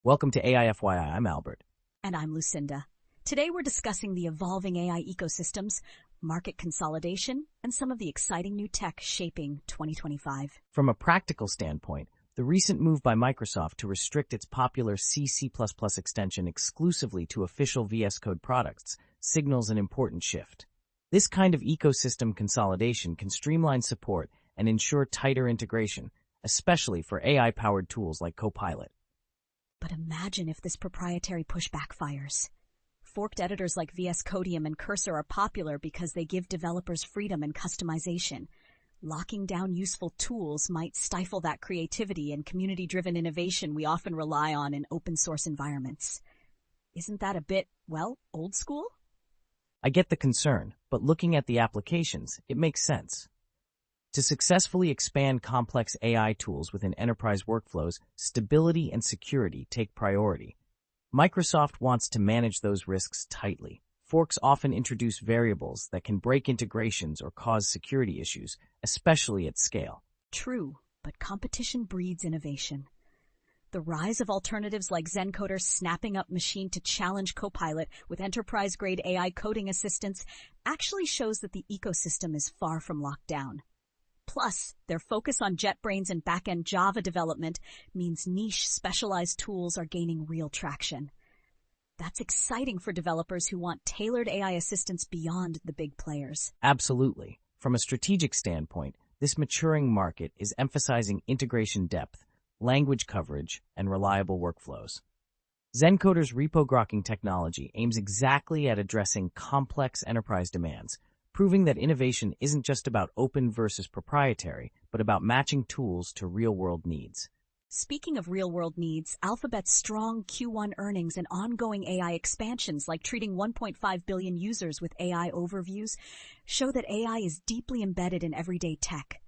Welcome to AI FYI, I'm Albert. And I'm Lucinda. Today we're discussing the evolving AI ecosystems, market consolidation, and some of the exciting new tech shaping 2025. From a practical standpoint, the recent move by Microsoft to restrict its popular C++ extension exclusively to official VS Code products signals an important shift. This kind of ecosystem consolidation can streamline support and ensure tighter integration, especially for AI-powered tools like Copilot. But imagine if this proprietary push backfires. Forked editors like VS Codium and Cursor are popular because they give developers freedom and customization. Locking down useful tools might stifle that creativity and community-driven innovation we often rely on in open-source environments. Isn't that a bit, old school? I get the concern, but looking at the applications, it makes sense. To successfully expand complex AI tools within enterprise workflows, stability and security take priority. Microsoft wants to manage those risks tightly. Forks often introduce variables that can break integrations or cause security issues, especially at scale. True, but competition breeds innovation. The rise of alternatives like Zencoder snapping up machine to challenge Copilot with enterprise-grade AI coding assistance actually shows that the ecosystem is far from locked down. Plus, their focus on JetBrains and back-end Java development means niche, specialized tools are gaining real traction. That's exciting for developers who want tailored AI assistance beyond the big players. Absolutely. From a strategic standpoint, this maturing market is emphasizing integration depth, language coverage, and reliable workflows. Zencoder's repo-grokking technology aims exactly at addressing complex enterprise demands, proving that innovation isn't just about open versus proprietary, but about matching tools to real-world needs. Speaking of real-world needs, Alphabet's strong Q1 earnings and ongoing AI expansions like treating 1.5 billion users with AI overviews show that AI is deeply embedded in everyday tech.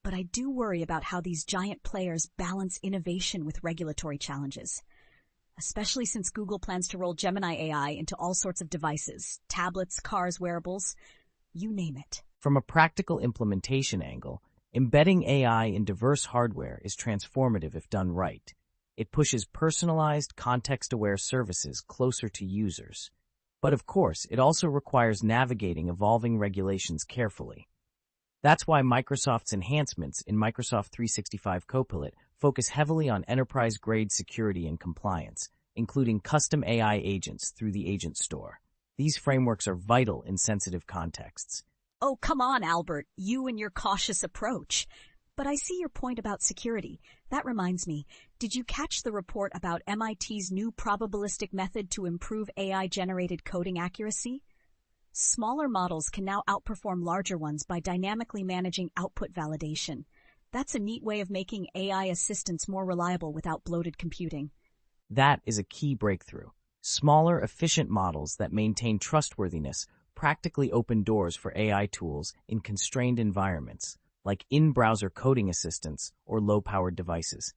But I do worry about how these giant players balance innovation with regulatory challenges, especially since Google plans to roll Gemini AI into all sorts of devices, tablets, cars, wearables, you name it. From a practical implementation angle, embedding AI in diverse hardware is transformative if done right. It pushes personalized, context-aware services closer to users. But of course, it also requires navigating evolving regulations carefully. That's why Microsoft's enhancements in Microsoft 365 Copilot focus heavily on enterprise-grade security and compliance, including custom AI agents through the Agent Store. These frameworks are vital in sensitive contexts. Oh, come on, Albert, you and your cautious approach. But I see your point about security. That reminds me, did you catch the report about MIT's new probabilistic method to improve AI-generated coding accuracy? Smaller models can now outperform larger ones by dynamically managing output validation. That's a neat way of making AI assistance more reliable without bloated computing. That is a key breakthrough. Smaller, efficient models that maintain trustworthiness practically open doors for AI tools in constrained environments, like in-browser coding assistants or low-powered devices.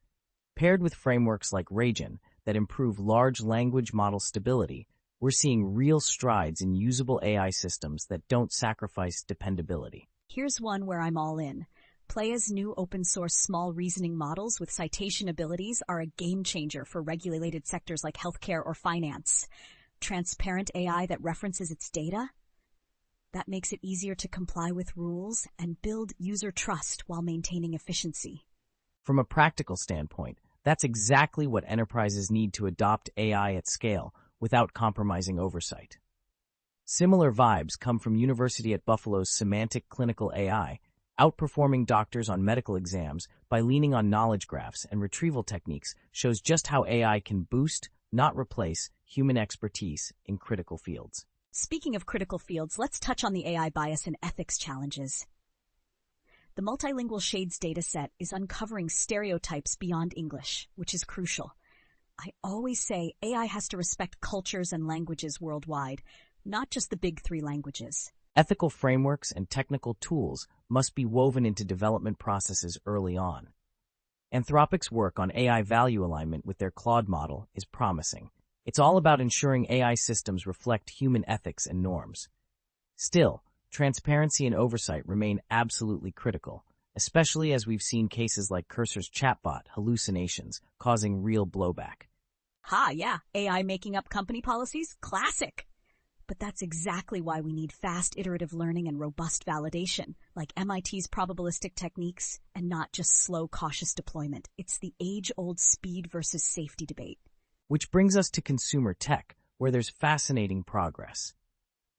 Paired with frameworks like Regen that improve large language model stability, we're seeing real strides in usable AI systems that don't sacrifice dependability. Here's one where I'm all in. Pleias' new open-source small reasoning models with citation abilities are a game-changer for regulated sectors like healthcare or finance. Transparent AI that references its data? That makes it easier to comply with rules and build user trust while maintaining efficiency. From a practical standpoint, that's exactly what enterprises need to adopt AI at scale without compromising oversight. Similar vibes come from University at Buffalo's semantic clinical AI, outperforming doctors on medical exams by leaning on knowledge graphs and retrieval techniques shows just how AI can boost, not replace, human expertise in critical fields. Speaking of critical fields, let's touch on the AI bias and ethics challenges. The multilingual shades dataset is uncovering stereotypes beyond English, which is crucial. I always say AI has to respect cultures and languages worldwide, not just the big three languages. Ethical frameworks and technical tools must be woven into development processes early on. Anthropic's work on AI value alignment with their Claude model is promising. It's all about ensuring AI systems reflect human ethics and norms. Still, transparency and oversight remain absolutely critical, especially as we've seen cases like Cursor's chatbot hallucinations causing real blowback. Ha, yeah, AI making up company policies? Classic. But that's exactly why we need fast iterative learning and robust validation, like MIT's probabilistic techniques, and not just slow, cautious deployment. It's the age-old speed versus safety debate. Which brings us to consumer tech, where there's fascinating progress.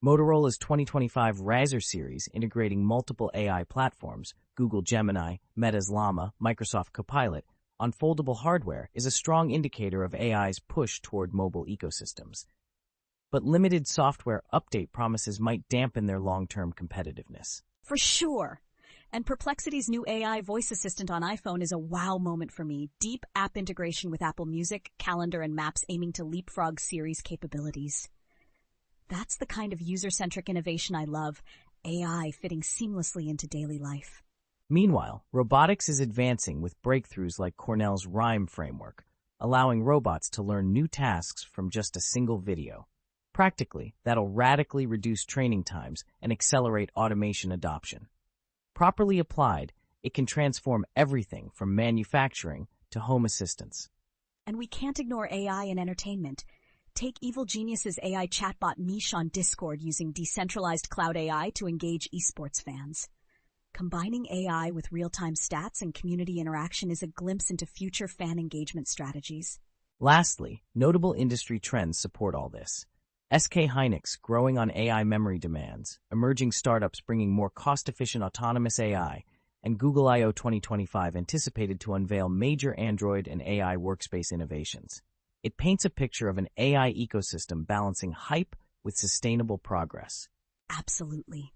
Motorola's 2025 Razr series, integrating multiple AI platforms, Google Gemini, Meta's Llama, Microsoft Copilot, on foldable hardware is a strong indicator of AI's push toward mobile ecosystems. But limited software update promises might dampen their long-term competitiveness. For sure. And Perplexity's new AI voice assistant on iPhone is a wow moment for me. Deep app integration with Apple Music, Calendar, and Maps aiming to leapfrog Siri's capabilities. That's the kind of user-centric innovation I love, AI fitting seamlessly into daily life. Meanwhile, robotics is advancing with breakthroughs like Cornell's RHYME framework, allowing robots to learn new tasks from just a single video. Practically, that'll radically reduce training times and accelerate automation adoption. Properly applied, it can transform everything from manufacturing to home assistance. And we can't ignore AI in entertainment. Take Evil Genius's AI chatbot Mish on Discord using decentralized cloud AI to engage esports fans. Combining AI with real-time stats and community interaction is a glimpse into future fan engagement strategies. Lastly, notable industry trends support all this. SK Hynix growing on AI memory demands, emerging startups bringing more cost-efficient autonomous AI, and Google I/O 2025 anticipated to unveil major Android and AI workspace innovations. It paints a picture of an AI ecosystem balancing hype with sustainable progress. Absolutely.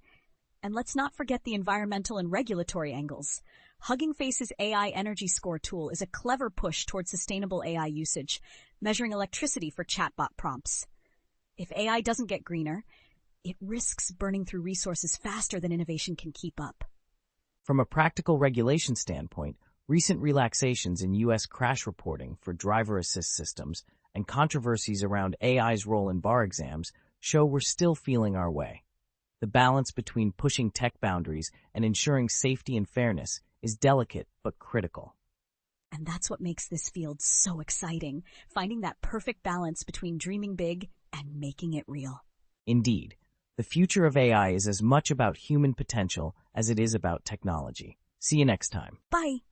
And let's not forget the environmental and regulatory angles. Hugging Face's AI Energy Score tool is a clever push towards sustainable AI usage, measuring electricity for chatbot prompts. If AI doesn't get greener, it risks burning through resources faster than innovation can keep up. From a practical regulation standpoint, recent relaxations in U.S. crash reporting for driver assist systems and controversies around AI's role in bar exams show we're still feeling our way. The balance between pushing tech boundaries and ensuring safety and fairness is delicate but critical. And that's what makes this field so exciting, finding that perfect balance between dreaming big and making it real. Indeed, the future of AI is as much about human potential as it is about technology. See you next time. Bye.